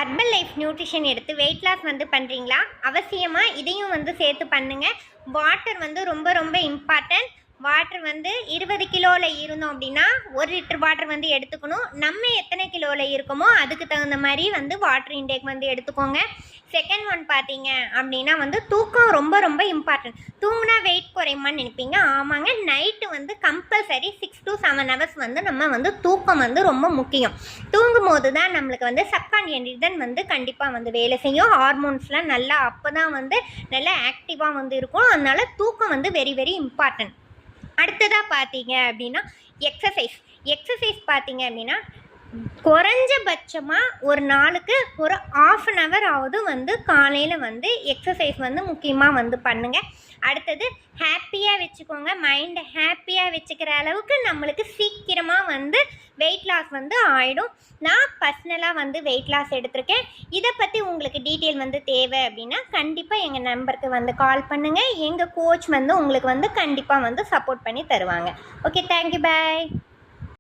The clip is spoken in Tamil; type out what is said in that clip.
ஹெர்பல் லைஃப் நியூட்ரிஷன் எடுத்து வெயிட் லாஸ் வந்து பண்ணுறீங்களா? அவசியமாக இதையும் வந்து சேர்த்து பண்ணுங்கள். வாட்டர் வந்து ரொம்ப ரொம்ப இம்பார்ட்டன்ட். வாட்டர் வந்து 20 கிலோவில் இருந்தோம் அப்படின்னா 1 லிட்டர் வாட்டர் வந்து எடுத்துக்கணும். நம்ம எத்தனை கிலோவில் இருக்கோமோ அதுக்கு தகுந்த மாதிரி வந்து வாட்டர் இன்டேக் வந்து எடுத்துக்கோங்க. செகண்ட் ஒன் பார்த்தீங்க அப்படின்னா வந்து தூக்கம் ரொம்ப ரொம்ப இம்பார்ட்டன்ட். தூங்கினா வெயிட் குறையுமான்னு நினைப்பீங்க. ஆமாங்க, நைட்டு வந்து கம்பல்சரி 6 to 7 hours வந்து நம்ம வந்து தூக்கம் வந்து ரொம்ப முக்கியம். தூங்கும் போது தான் நம்மளுக்கு வந்து சப்கான்ஷியஸ் வந்து கண்டிப்பாக வந்து வேலை செய்யும். ஹார்மோன்ஸ்லாம் நல்லா அப்போ தான் வந்து நல்லா ஆக்டிவாக வந்து இருக்கும். அதனால தூக்கம் வந்து வெரி வெரி இம்பார்ட்டன்ட். அடுத்ததாக பார்த்தீங்க அப்படின்னா எக்ஸசைஸ் பார்த்தீங்க அப்படின்னா குறைஞ்சபட்சமாக ஒரு நாளுக்கு ஒரு 1/2 hour ஆவது வந்து காலையில் வந்து எக்ஸசைஸ் வந்து முக்கியமாக வந்து பண்ணுங்கள். அடுத்தது ஹாப்பியாக வச்சுக்கோங்க. மைண்டை ஹாப்பியாக வச்சுக்கிற அளவுக்கு நம்மளுக்கு சீக்கிரமாக வந்து வெயிட் லாஸ் வந்து ஆகிடும். நான் பர்சனலாக வந்து வெயிட் லாஸ் எடுத்திருக்கேன். இதை பற்றி உங்களுக்கு டீட்டெயில் வந்து தேவை அப்படின்னா கண்டிப்பாக எங்கள் நம்பருக்கு வந்து கால் பண்ணுங்கள். எங்கள் கோச் வந்து உங்களுக்கு வந்து கண்டிப்பாக வந்து சப்போர்ட் பண்ணி தருவாங்க. ஓகே, தேங்க்யூ, பாய்.